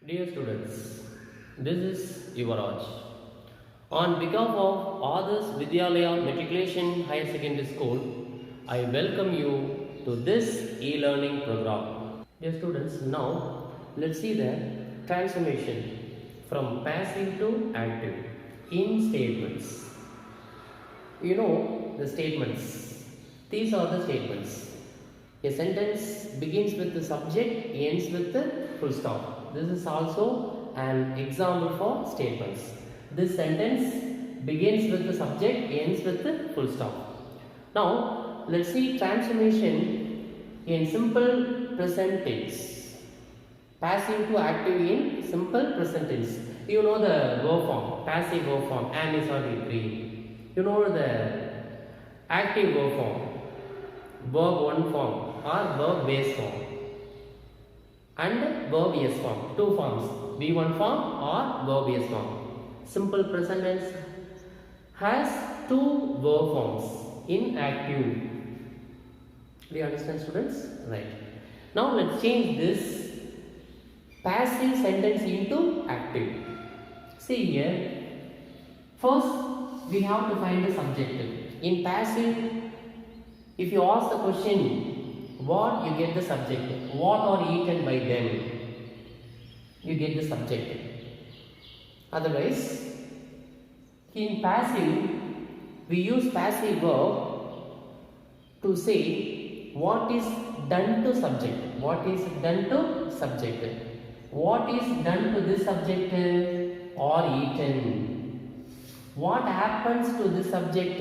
Dear students, this is Yuvaraj. On behalf of Others Vidyalaya Matriculation Higher Secondary School, I welcome you to this e-learning program. Dear students, now let's see the transformation from passive to active in statements. You know the statements. These are the statements. A sentence begins with the subject, ends with the full stop. This is also an example for statements. This sentence begins with the subject, ends with the full stop. Now, let's see transformation in simple present tense. Passive to active in simple present tense. You know the verb form, passive verb form, am, is, or, will, be. You know the active verb form, verb 1 form or verb base form, and verb yes form, two forms, V1 form or verb yes form. Simple present tense has two verb forms in active. Do you understand, students? Right. Now let's change this passive sentence into active. See here, first we have to find the subject. In passive, if you ask the question what, you get the subject. What are eaten by them? You get the subject. Otherwise, in passive, we use passive verb to say what is done to subject. What is done to subject? What is done to this subject or eaten? What happens to this subject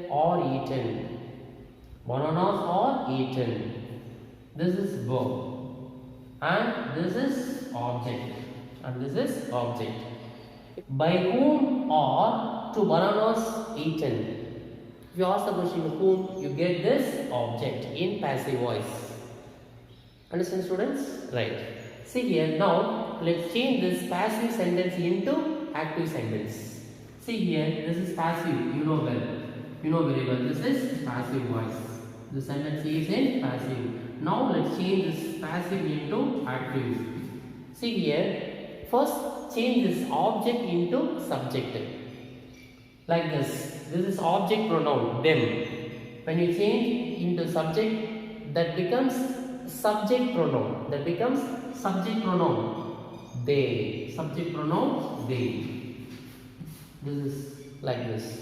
or eaten? Bananas are eaten. This is verb and this is object, and this is object. By whom are two bananas eaten? If you ask the question whom, you get this object in passive voice. Understand, students? Right. See here, now let's change this passive sentence into active sentence. See here, this is passive, you know well. You know very well, this is passive voice. The sentence is in passive. Now let's change this passive into active. See here, first change this object into subject. Like this. This is object pronoun, them. When you change into subject, that becomes subject pronoun. That becomes subject pronoun, they. Subject pronoun, they. This is like this.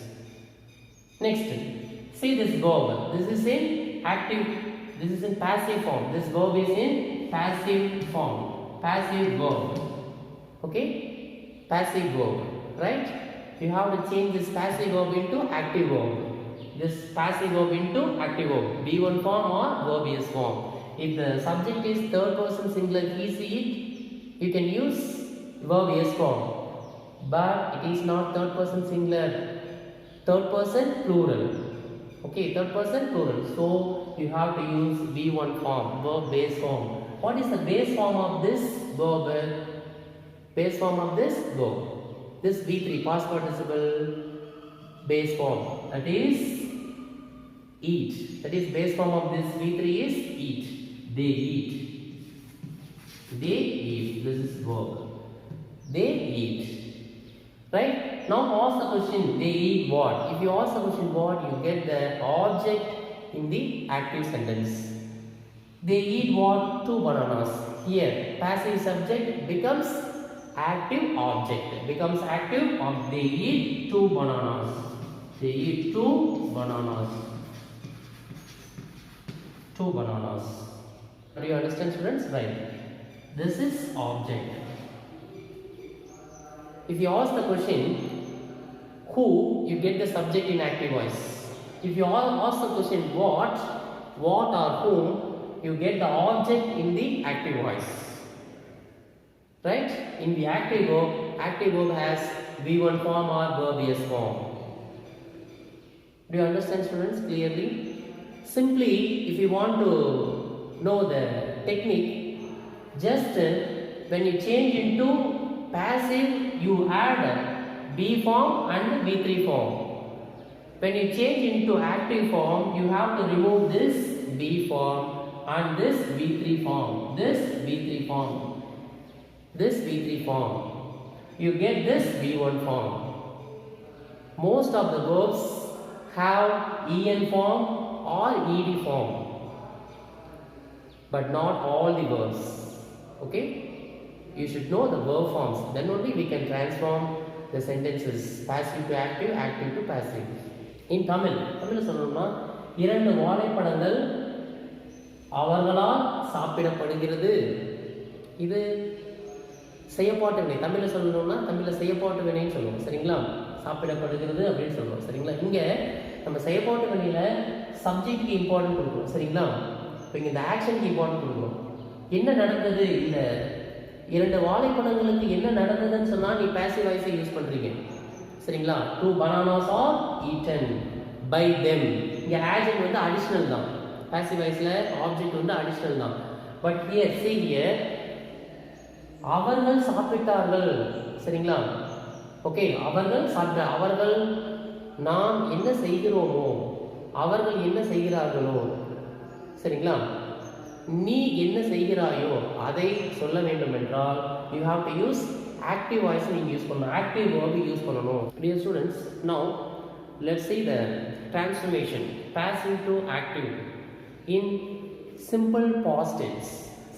Next, see this verb. This is in active, this is in passive form. This verb is in passive form. Passive verb. Okay? Passive verb. Right? You have to change this passive verb into active verb. This passive verb into active verb. V1 form or verb yes form. If the subject is third person singular he, she, it, you can use verb yes form. But it is not third person singular. Third person plural. Okay, third person plural. So you have to use V1 form, verb base form. What is the base form of this verb? Base form of this verb. This V3, past participle base form. That is eat. That is base form of this V3 is eat. They eat. They eat. This is verb. They eat. Right? Now ask the question, they eat what? If you ask the question what, you get the object in the active sentence. They eat what? Two bananas. Here, passive subject becomes active object. Becomes active of they eat two bananas. They eat two bananas. Two bananas. Do you understand, students? Right. This is object. If you ask the question who, you get the subject in active voice. If you ask the question what or whom, you get the object in the active voice. Right? In the active verb has V1 form or verb yes form. Do you understand, students, clearly? Simply, if you want to know the technique, just when you change into passive, you add B form and V3 form. When you change into active form, you have to remove this B form and this V3 form. This V3 form. this V3 form. You get this V1 form. Most of the verbs have EN form or ED form, but not all the verbs. Okay? You should know the verb forms. Then only we can transform the sentences passive to active, active to passive. In Tamil சொல்லணும்னா இரண்டு வாழைப்பழங்கள் அவர்களால் சாப்பிடப்படுகிறது. இது செய்யப்பாட்டு வினை. தமிழில் சொல்லணும்னா தமிழில் செய்யப்பாட்டு வினைன்னு சொல்லுவோம். சரிங்களா? சாப்பிடப்படுகிறது அப்படின்னு சொல்லுவோம். சரிங்களா? இங்கே நம்ம செய்யப்பாட்டு வினையில் சப்ஜெக்ட்டுக்கு இம்பார்ட்டன்ட் கொடுக்குறோம். சரிங்களா? இப்போ இங்கே இந்த ஆக்ஷனுக்கு இம்பார்ட்டன்ட் கொடுக்குறோம். என்ன நடந்தது? இல்லை இரண்டு வாழைப்பழங்களுக்கு என்ன நடந்ததுன்னு சொன்னால் நீ பேசிவ் வாய்ஸை யூஸ் பண்ணுறீங்க. சரிங்களா? 2 bananas are eaten by them. இங்கே ஆக்ஷன் வந்து அடிஷ்னல் தான். பேசிவ் வாய்ஸில் ஆப்ஜெக்ட் வந்து அடிஷ்னல் தான். பட் ஹியர் see here அவர்கள் சாப்பிட்டார்கள். சரிங்களா? ஓகே, அவர்கள் சாப்பிட்ட, அவர்கள் நாம் என்ன செய்கிறோமோ அவர்கள் என்ன செய்கிறார்களோ, சரிங்களா, நீ என்ன செய்கிறாயோ அதை சொல்ல வேண்டும் என்றால் you have to use active voice. நீங்க யூஸ் பண்ணணும், active verb யூஸ் பண்ணணும். Dear students, now let's see the transformation passive to active in simple past tense.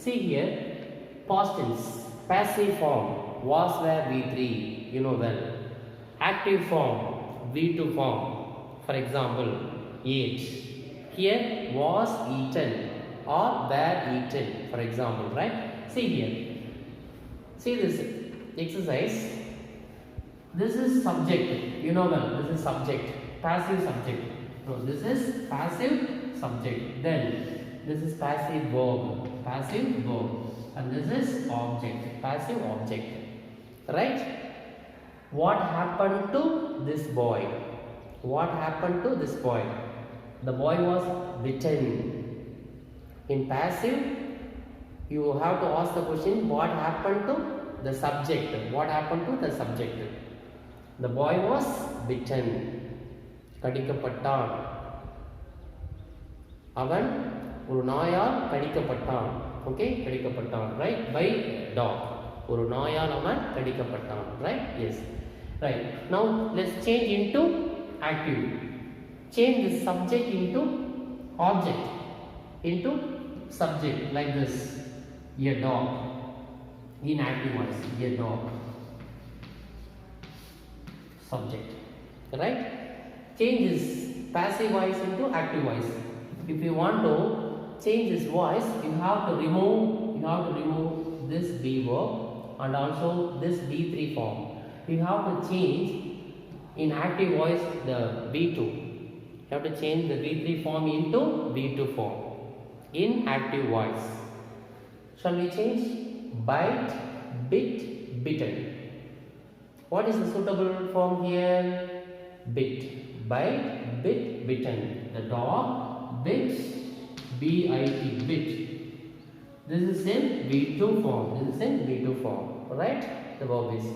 See here, past tense passive form was, were, V3, you know well. Active form V2 form, for example ate. Here was eaten or were eaten, for example, right? See here, see this exercise. This is subject, you know well, this is subject, passive subject. No, this is passive subject. Then this is passive verb, passive verb, and this is object, passive object, right? What happened to this boy? What happened to this boy? The boy was bitten. In passive you have to ask the question what happened to the subject. What happened to the subject? The boy was bitten. கடிக்கப்பட்டான். அவன் ஒரு நாயால் கடிக்கப்பட்டான். Okay, கடிக்கப்பட்டான், right, by dog. ஒரு நாயால் அவன் கடிக்கப்பட்டான், right? Yes, right. Now let's change into active. Change the subject into object, into subject, like this, a dog. In active voice, a dog, subject, right? Change this passive voice into active voice. If you want to change this voice, you have to remove this B verb and also this B3 form. You have to change in active voice the B2. You have to change the B3 form into B2 form in active voice. Shall we change? Bite, bit, bitten. What is the suitable form here? Bit. Bite, bit, bitten. The dog bit, B-I-T, bit. This is in B2 form. This is in B2 form. Right? The verb is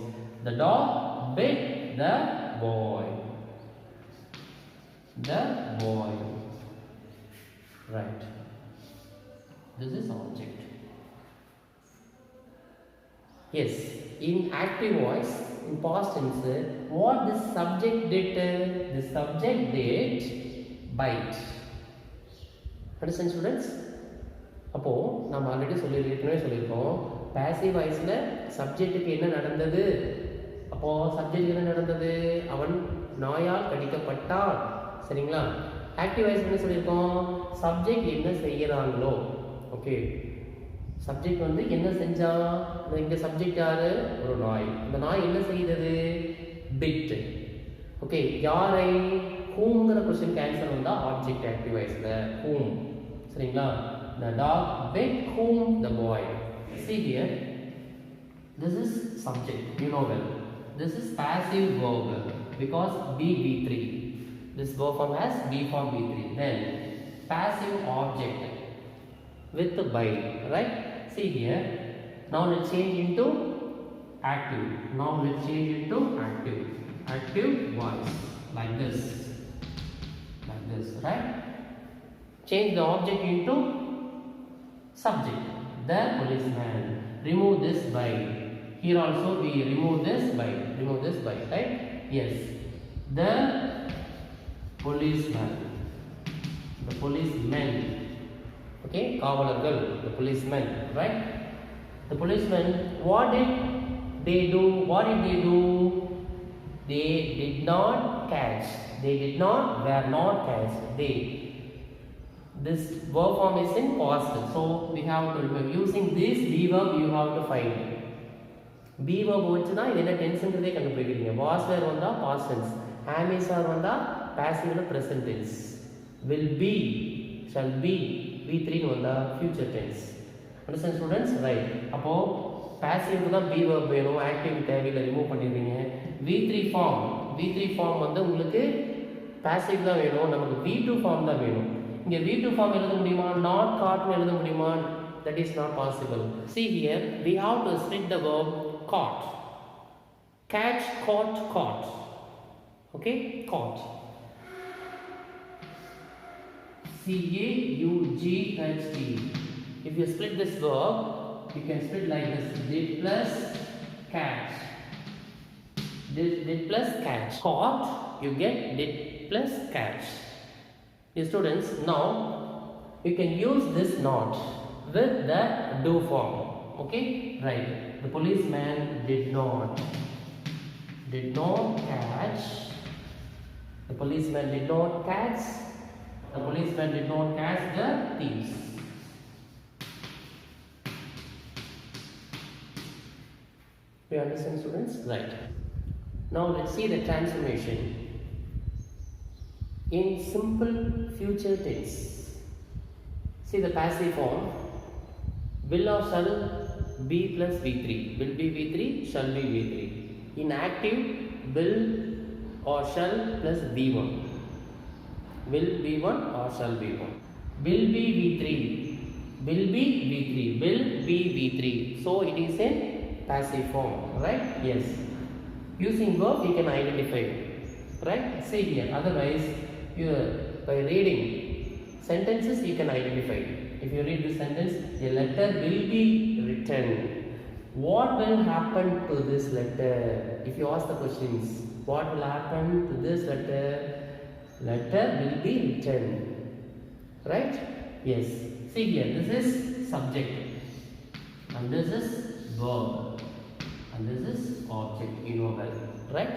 the dog bit the boy. The boy. Right. This is object. Yes, in active voice, in past tense, what the subject did? The subject did bite. Understand, students? அப்போ நம்ம already சொல்லியிருக்கோம் passive voiceல சப்ஜெக்ட்டுக்கு என்ன நடந்தது? அப்போ subject என்ன நடந்தது? அவன் நாயால் கடிக்கப்பட்டான். சரிங்களா? ஆக்டிவ் வாய்ஸ் என்ன சொல்லியிருக்கோம்? சப்ஜெக்ட் என்ன செய்யறாங்களோ. ஓகே, சப்ஜெக்ட் வந்து என்ன செஞ்சா? இங்க சப்ஜெக்ட் யாரு? ஒரு நாய். இந்த நாய் என்ன செய்தது? பிட். ஓகே, யாரை? whomங்கிற क्वेश्चन ஆன்சர் வந்தா ஆப்ஜெக்ட் ஆக்டிவ் வாய்ஸ்ல whom. சரிங்களா? The dog bit whom? The boy. See here, this is subject, you know well. This is passive verb because B3. This verb form has B form B3. Then passive object with the by, right? See here, now let's change into active. Now let's change into active. Active voice, like this, right? Change the object into subject. The policeman. Remove this by. Here also we remove this by, right? Yes. The policeman. The policemen. Okay, Kavalargal, the policemen, right? The policemen, what did they do? What did they do? They did not catch. They did not, were not catch. They. This verb form is in past. So we have to, using this be verb, you have to find. Be verb வந்துச்சுனா இது என்ன டென்ஸ்ன்றதே கண்டுபிடிக்கிறீங்க. was were வந்தா past tense, am is are வந்தா passive present tense, will be, shall be, V3 னு வந்தா future tense. Understand students? Right. அப்போ passive க்கு தான் be verb வேணும், active தேவையில்லை, ரிமூவ் பண்ணிடுறீங்க. V3 form வந்து உங்களுக்கு passive தான் வேணும், நமக்கு V2 form தான் வேணும். இங்க V2 form எழுத முடியுமா? not caught னு எழுத முடியுமா? That is not possible. See here, we have to split the verb caught. Catch, caught. Okay, caught. C-A-U-G-H-T. If you split this verb, you can split like this: did plus catch. Did plus catch. Caught, you get did plus catch. Dear students, now you can use this not with the do form. Okay, right. The policeman did not catch. The policeman did not catch. The policeman did not catch the thieves. Do you understand, students? Right. Now let's see the transformation in simple future tense. See the passive form. Will or shall be plus V3. Will be V3, shall be V3. In active, will or shall plus V1. Will V1 or shall V1. Will be V3. Will be V3. Will be V3. So it is in passive form, right? Yes. Using verb we can identify, right? See here. Otherwise, by reading sentences you can identify. If you read this sentence, a letter will be written. What will happen to this letter? If you ask the questions, what will happen to this letter? Letter will be written, right? Yes. See here, this is subject and this is verb and this is object. You know well, right?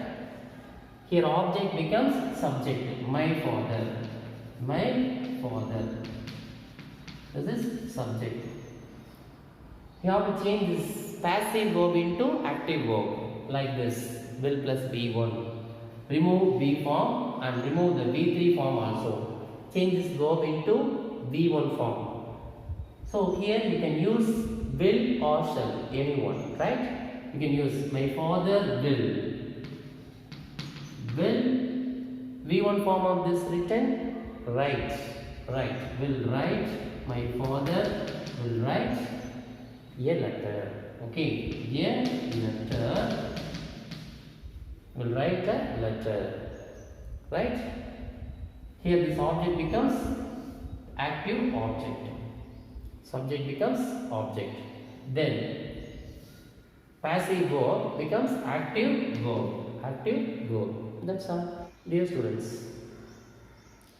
Here object becomes subject. My father. This is subject. You have to change this passive verb into active verb like this. Will plus V1. Remove V form and remove the V3 form also. Change this verb into V1 form. So here you can use will or shall, anyone, right? You can use my father will. Will V1 form of this written? Write. Will write. My father will write a letter. Okay, a letter. Will write a letter. Right? Here this object becomes active object. Subject becomes object. Then passive verb becomes active verb. That's all, dear students.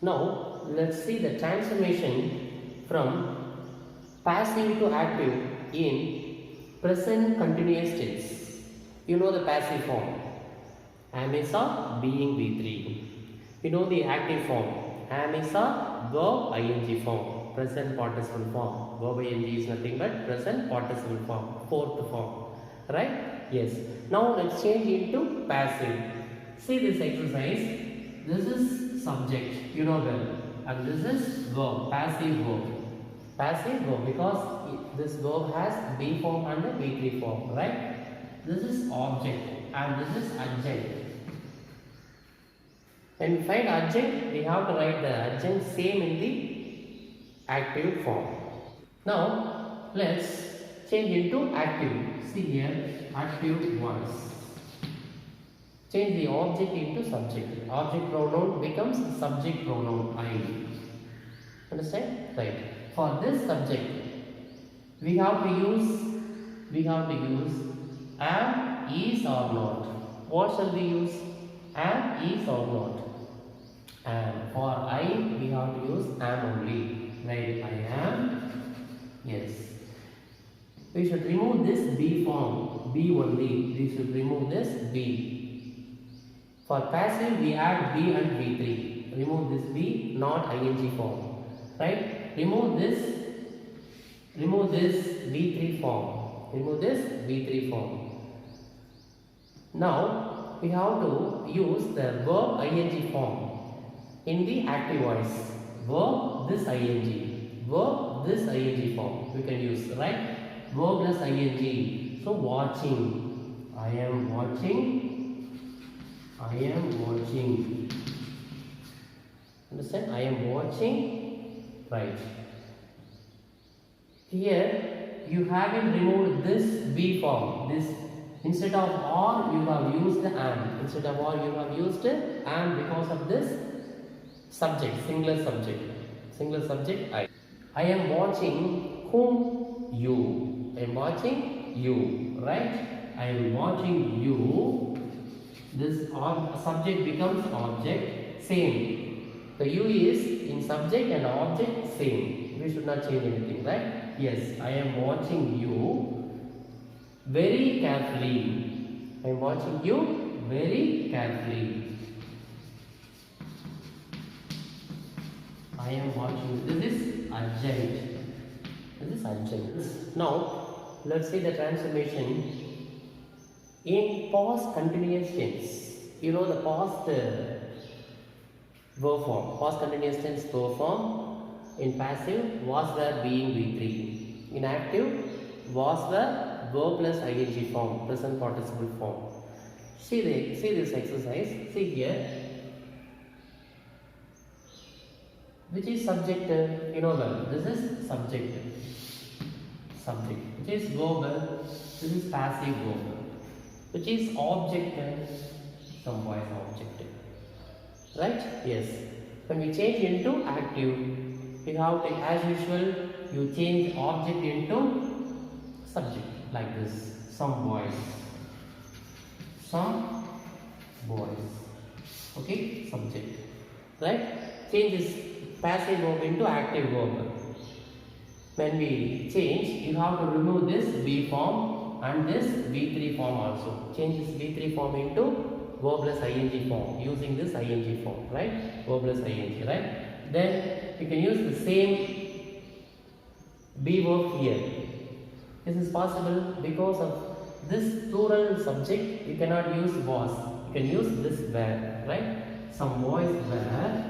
Now let's see the transformation from passive to active in present continuous tense. You know the passive form. Am is a being V3. You know the active form. Am is a verb ing form. Present participle form. Verb ing is nothing but present participle form. Fourth form. Right? Yes. Now let's change into passive. See this exercise. This is subject. You know well. And this is verb. Passive verb. Because this verb has B form and the V3 form, right? This is object and this is adjunct. When we find adjunct, we have to write the adjunct same in the active form. Now let's change into active. See here, active ones. Change the object into subject. Object pronoun becomes subject pronoun I. Understand? Right. For this subject, we have to use Am, is or not. What shall we use? Am, is or not. Am. For I, we have to use am only. Right? I am. Yes. We should remove this be form. Be only. We should remove this be. For passive, we add be and be3. Remove this be, not ing form. Right? Remove this B3 form. Remove this B3 form. Now we have to use the verb ing form in the active voice. Verb this ing. Verb this ing form we can use, right? Verb plus ing. So watching. I am watching. I am watching. Understand? I am watching. Right. Here you haven't removed this be form. This instead of or you have used am. Instead of or you have used am because of this subject, singular subject. Singular subject I. I am watching whom? You. I am watching you. Right? I am watching you. This subject becomes object. Same. The you is in subject and object same. We should not change anything, right? Yes, I am watching you very carefully. I am watching you very carefully. I am watching. This is urgent. This is urgent. Now, let's see the transformation in past continuous tense. You know the past verb form. Past continuous tense verb form. In passive, was, were, being, be3. In active, was, were, verb plus ing form, present participle form. See this exercise. See here. Which is subject? You know well. This is subject. Subject. Which is verbal. This is passive verbal. Which is object? Some voice object. Right? Yes. When we change into active, you have to, as usual, you change object into subject like this. Some boys. Some boys. Okay? Subject. Right? Change this passive verb into active verb. When we change, you have to remove this be form and this be3 form also. Change this be3 form into verb plus ing form using this ing form. Right? Verb plus ing. Right? Then you can use the same be verb here. This is possible because of this plural subject. You cannot use was. You can use this were. Right? Some boys were.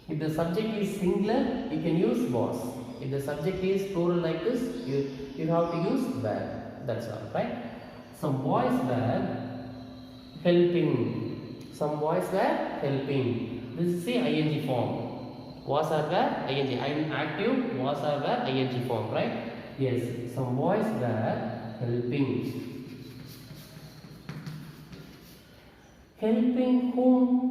If the subject is singular, you can use was. If the subject is plural like this, you have to use were. That's all. Right? Some boys were helping. Some boys were helping. This is the ing form. Was or were ing. I am active. Was or were ing form. Right? Yes. Some boys were helping. Helping whom?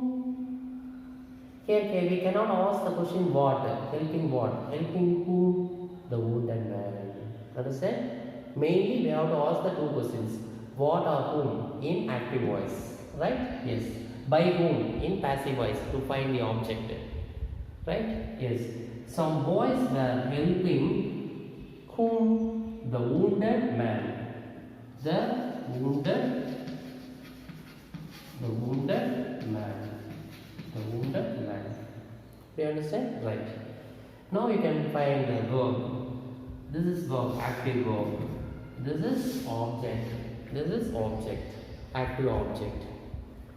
Here we cannot ask the question what. Helping what? Helping whom? The wounded man. Understand? Mainly we have to ask the two questions. What or whom in active voice. Right? Yes. By whom in passive voice to find the object. Right? Yes. Some boys were helping whom? The wounded man. The wounded man. The wounded man. Do you understand? Right. Now you can find the verb. This is verb, active verb. This is object. This is object, active object.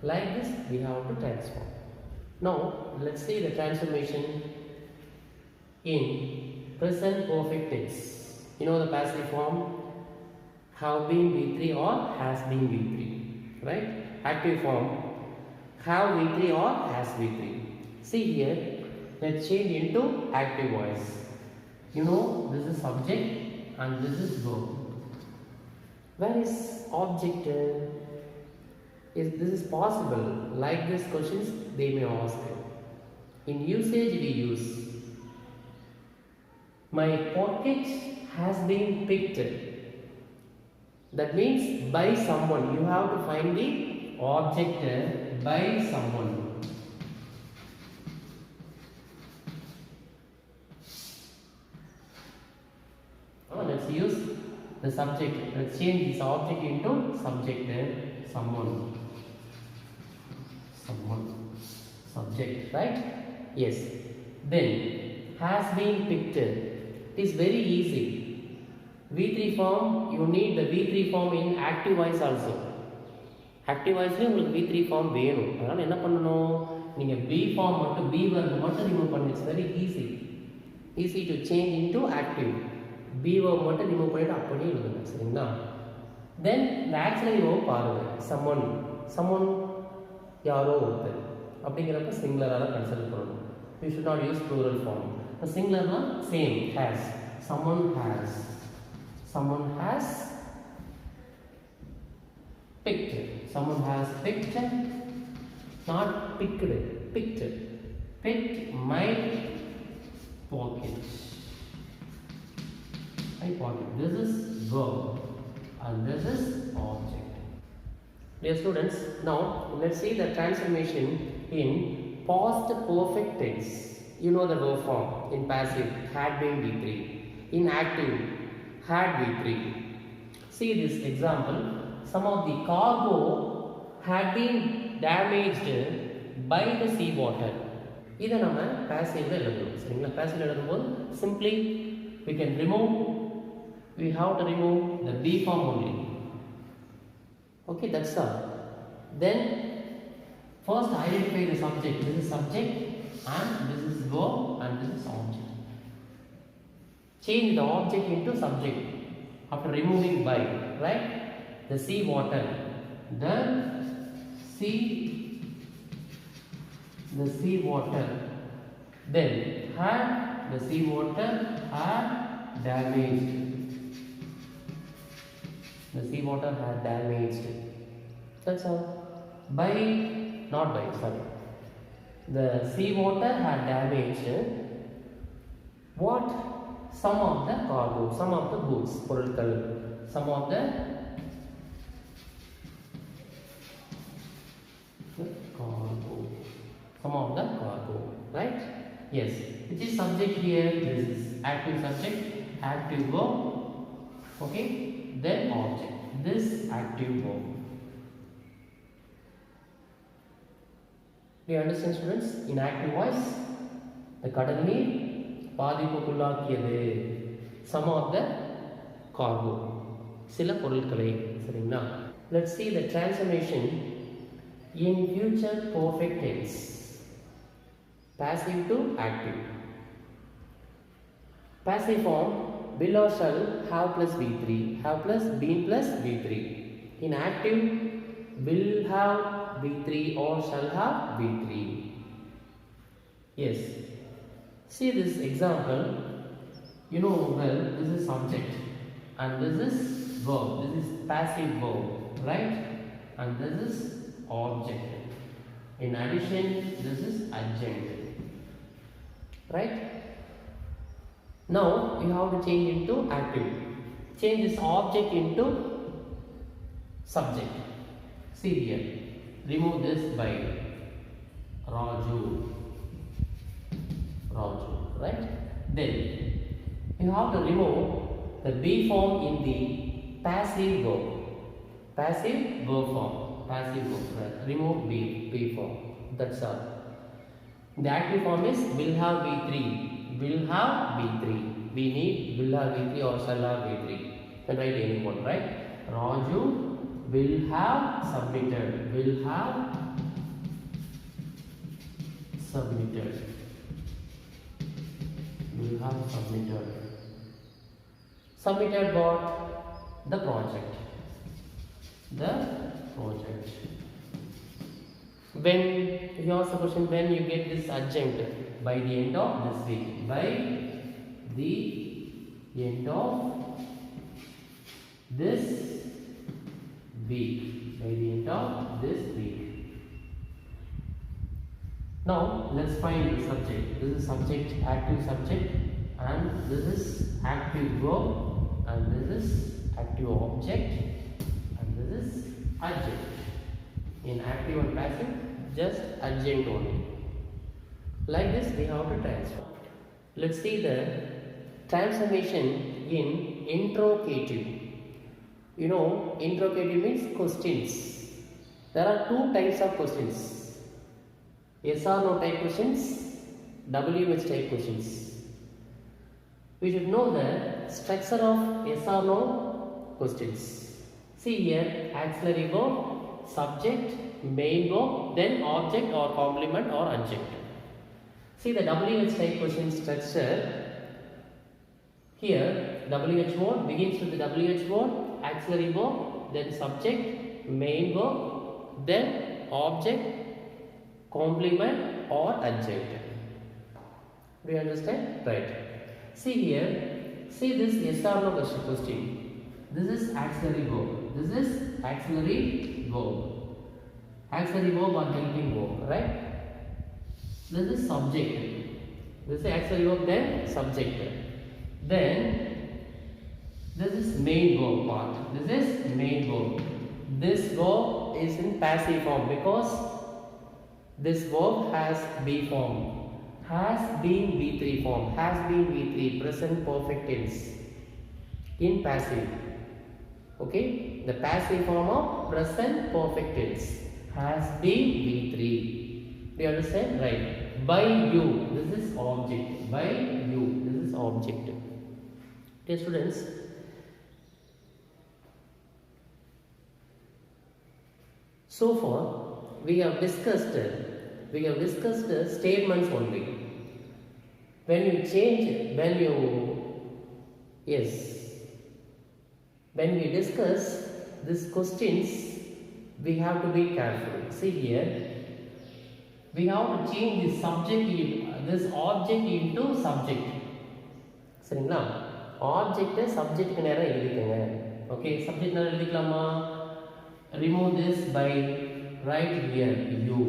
Like this, we have to transform. Now, let's see the transformation in present perfect tense. You know the passive form? Have been V3 or has been V3. Right? Active form. Have V3 or has V3. See here, let's change into active voice. You know, this is subject and this is verb. Where is object? This is possible. Like these questions, they may ask. In usage, we use my pocket has been picked. That means by someone. You have to find the object by someone. Let's use the subject. Let's change this object into subject. Someone. Subject, right? Yes. Then has been picked. It is very easy. V3 form, you need the V3 form in active voice also. Active voice உங்களுக்கு V3 form வேணும். அதனால என்ன பண்ணணும்? நீங்க B form மட்டும் B verb மட்டும் remove பண்ணு. It's very easy. Easy to change into active. B verb மட்டும் remove பண்ணிட்டு அப்படியே எழுதுங்க. சரிங்களா? Then the auxiliary verb பாருங்க. Someone யாரோ ஒருத்தர். அப்படிங்கிறப்ப சிங்குலரால கன்சிடர் பண்ணணும். You should not use plural form. The singular one same has. Someone has picked. Someone has picked, not picked. Picked my pocket. This is verb and this is object. Dear students, now let's see the transformation in past perfect tense. You know the verb form. In passive, had been V3. In active, had V3. See this example. Some of the cargo had been damaged by the sea water. இதை நம்ம passive எழுதணும். சரிங்களா? passive எழுதும்போது simply we have to remove the B form only. Okay, that's all. Then first identify the subject. This is subject and this is verb and this is object. Change the object into subject after removing by, right? The sea water. The sea water. Then had the sea water had damaged. The sea water had damaged. That's all. The sea water had damaged what? Some of the cargo, some of the goods, பொருட்கள், some of the cargo, right? Yes. Which is subject here? This is active subject, active verb. Okay. Then object. This active verb. Do you understand, students? In active voice, the கடல் நீர் பாதிப்புக்குள்ளாக்கியது. Some of the cargo. சில பொருட்களை. சரிங்களா? Let's see the transformation in future perfect tense. Passive to active. Passive form, will or shall have plus V3, have plus been plus V3. In active, will have V3 or shall have V3. Yes. See this example. You know well, this is subject and this is verb. This is passive verb, right? And this is object. In addition, this is adjunct, right? Now you have to change into active. Change this object into subject. See here. Remove this by Raju, right? Then you have to remove the B form in the passive verb. Passive verb form. Passive verb. Right? Remove B form. That's all. The active form is will have V3. Will have V3. We need will have V3 or shall have V3. Can write anyone, right? Raju will have submitted. Will have submitted. Will have submitted. Submitted what? The project. The project. When you ask the question, when you get this adjunct? By the end of this week. By the end of this week. By the end of this week. Now let's find the subject. This is subject, active subject, and this is active verb, and this is active object, This is adjunct. In active and passive, just adjunct only. Like this, we have to transform. Let's see the transformation in interrogative. You know, interrogative means questions. There are two types of questions: yes or no type questions, WH type questions. We should know the structure of yes or no questions. See here, auxiliary verb, subject, main verb, then object or complement or adjunct. See the WH type question structure. Here, WH word begins with the WH word, auxiliary verb, then subject, main verb, then object, complement or adjunct. Do you understand? Right. See here, see this yes or no question. This is auxiliary verb. This is auxiliary verb. Auxiliary verb or helping verb, right? This is subject. This is auxiliary verb, then subject. Then this is main verb part. This is main verb. This verb is in passive form because this verb has B form. Has been V3 form. Has been V3 present perfect tense in passive. Okay, the passive form of present perfect tense has been V3. Do you understand? Right. By you. This is object. By you. This is object. Okay, students. So far, we have discussed statements only. When we discuss these questions, we have to be careful. See here, we have to change this object into subject. சரிங்களா? Object subject நேரா எழுதிக்கங்க. Okay, subject நேரா எழுதிக்கலாமா? Remove this by right here you.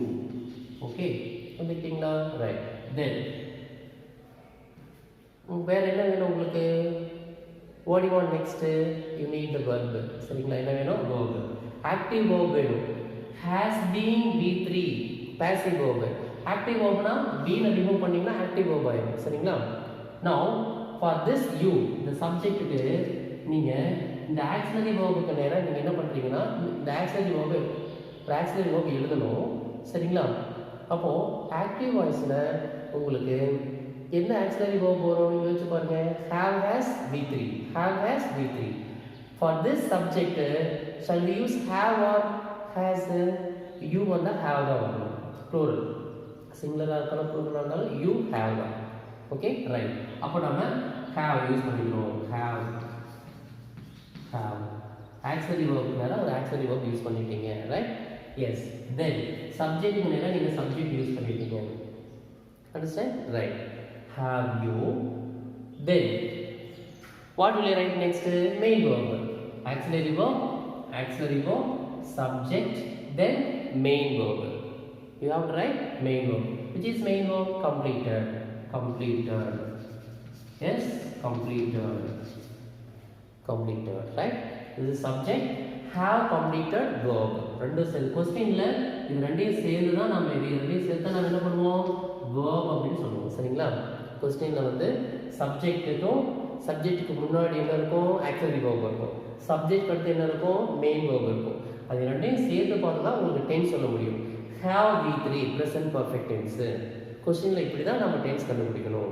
Okay, எழுதிட்டீங்களா? Right. Then வேற என்ன வேணும் உங்களுக்கு? What do you want next? You need the verb. சரிங்களா? என்ன வேணும்? Verb. Active verb வேணும். Has been V3 passive verb. Active verb னா be ன remove பண்ணீங்கன்னா active verb ஆயிடும். சரிங்களா? Now for this you, the subject க்கு நீங்க இந்த auxiliary verb க்கு நேரா நீங்க என்ன பண்றீங்கன்னா இந்த auxiliary verb எழுதணும். சரிங்களா? அப்போ active voiceல உங்களுக்கு என்ன auxiliary verb வரும் யோசிச்சு பாருங்க. have has V3. For this subject shall we use have or has? You வந்தா have தான் வரணும். Plural. Singular இருக்கலாம் plural இருந்தாலும் you have தான். Okay, right. அப்போ நாம have யூஸ் பண்ணிக்கிறோம். have auxiliary verb நேரா ஒரு auxiliary verb யூஸ் பண்ணிட்டீங்க. Right? Yes. Then subject நேரா நீங்க subject யூஸ் பண்ணிட்டீங்க. Understand? Right. Have you. Then what will you write next? Main verb. Auxiliary verb, subject, then main verb. You have to write main verb. Which is main verb? Completed. Yes, completed. Right? This is subject. Have completed verb. ரெண்டு செல் क्वेश्चनல இது ரெண்டையும் சேர்த்து தான் நாம நாம என்ன பண்ணுவோம்? verb அப்படி சொல்லுவோம். சரிங்களா? क्वेश्चनல வந்து சப்ஜெக்ட்டுக்கு முன்னாடி என்ன இருக்கும்? auxiliary verb இருக்கும். சப்ஜெக்ட் அடுத்து என்ன இருக்கும்? மெயின் verb இருக்கும். அது ரெண்டையும் சேர்த்து பார்த்தா உங்களுக்கு டென்ஸ் சொல்ல முடியும். have V3 present perfect tense. क्वेश्चनல இப்படி தான் நாம டென்ஸ் கண்டுபிடிக்கணும்.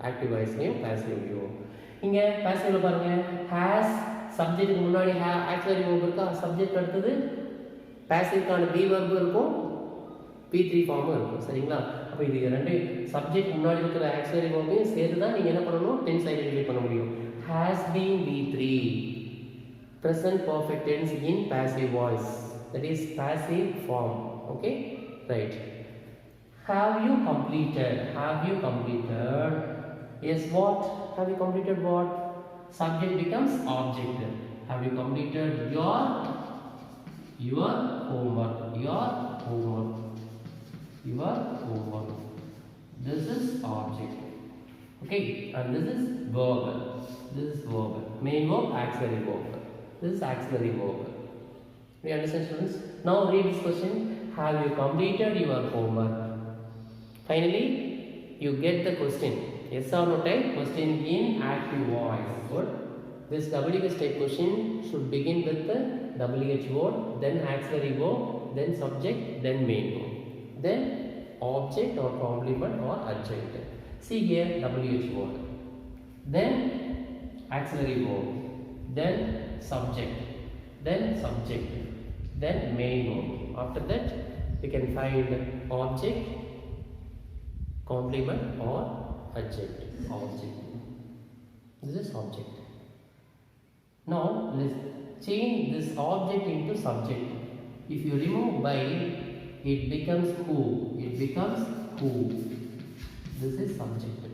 ஆக்டிவ் வாய்ஸ்லயும் பாசிவ்லயும். இங்க பாசிவ்ல பாருங்க, has சப்ஜெக்ட்டுக்கு முன்னாடி auxiliary verb இருக்கா? சப்ஜெக்ட் அடுத்தது பாசிவ்க்கான be verb இருக்கும், P3 ஃபார்மும் இருக்கும். சரிங்களா? அப்ப இது ரெண்டு சப்ஜெக்ட் முன்னாடி இருக்கிற auxiliary verb-ஐயும் சேர்த்து தான் நீங்க என்ன பண்ணணும்? டென்ஸ் ஐடென்டிஃபை பண்ண முடியும். has been V3 present perfect tense in passive voice, that is passive form. Okay, right. Have you completed? Yes, what? Have you completed what? Subject becomes object. Have you completed your homework? This is object. Okay, and this is verb. Main verb, auxiliary verb. This is auxiliary verb. Do you understand, students? Now read this question. Have you completed your homework? Finally, you get the question. Yes or no type question in active voice. Good. This WH type question should begin with the WH word, then auxiliary verb, then subject, then main verb, then object or complement or adjective. See here WH word, then auxiliary verb, then subject, then main verb. After that, we can find object, complement or adjective. Object. This is object. Now let's change this object into subject. If you remove by, it becomes who. It becomes who. This is subject.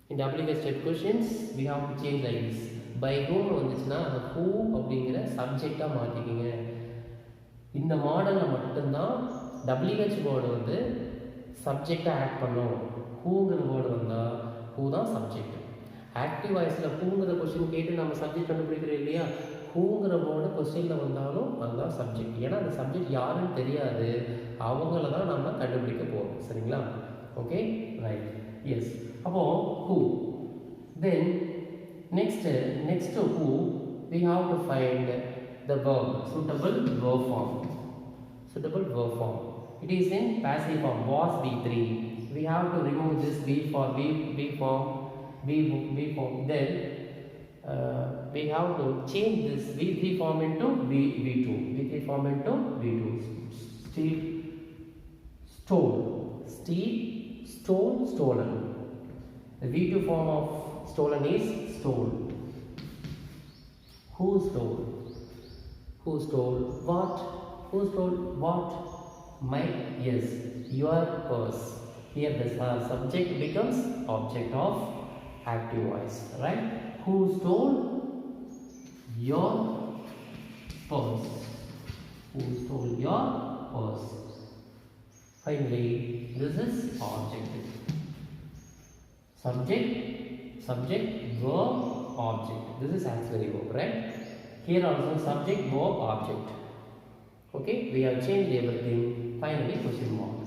In WH type questions, we have to change like this. By whom வந்துச்சுன்னா அந்த who அப்படிங்கிற சப்ஜெக்டா மாத்திக்கிங்க. இந்த மாடல்ல மட்டும்தான் WH word வந்து சப்ஜெக்டா add பண்ணும். whoங்கிற word வந்தா who தான் சப்ஜெக்ட். ஆக்டிவ் வாய்ஸ்ல whoங்கிற கொஸ்டின் கேட்டு நம்ம சப்ஜெக்ட் கண்டுபிடிக்கிறோம் இல்லையா, whoங்கிற வேர்டு கொஸ்டின்ல வந்தாலும் அதுதான் சப்ஜெக்ட். ஏன்னா அந்த சப்ஜெக்ட் யாருன்னு தெரியாது, அவங்கள தான் நம்ம கண்டுபிடிக்க போறோம். சரிங்களா? Okay, right. எஸ். அப்போ who. Then next to who we have to find the verb, suitable verb form. Suitable verb form. It is in passive form, was V3. We have to remove this B form. Then we have to change this V3 form into V2. V3 form into V2. Steal, stole. Steal, stole, stolen. The V2 form of stolen is stole. Who stole? Who stole what? Who stole what? My, yes, your purse. Here the subject becomes object of active voice, right? Who stole your purse? Who stole your purse? Finally, this is object. Subject, verb, object. This is auxiliary verb, right? Here also subject, verb, object. Okay, we have changed everything. Finally, question mark.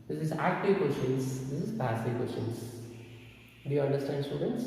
This is active questions. This is passive questions. Do you understand, students?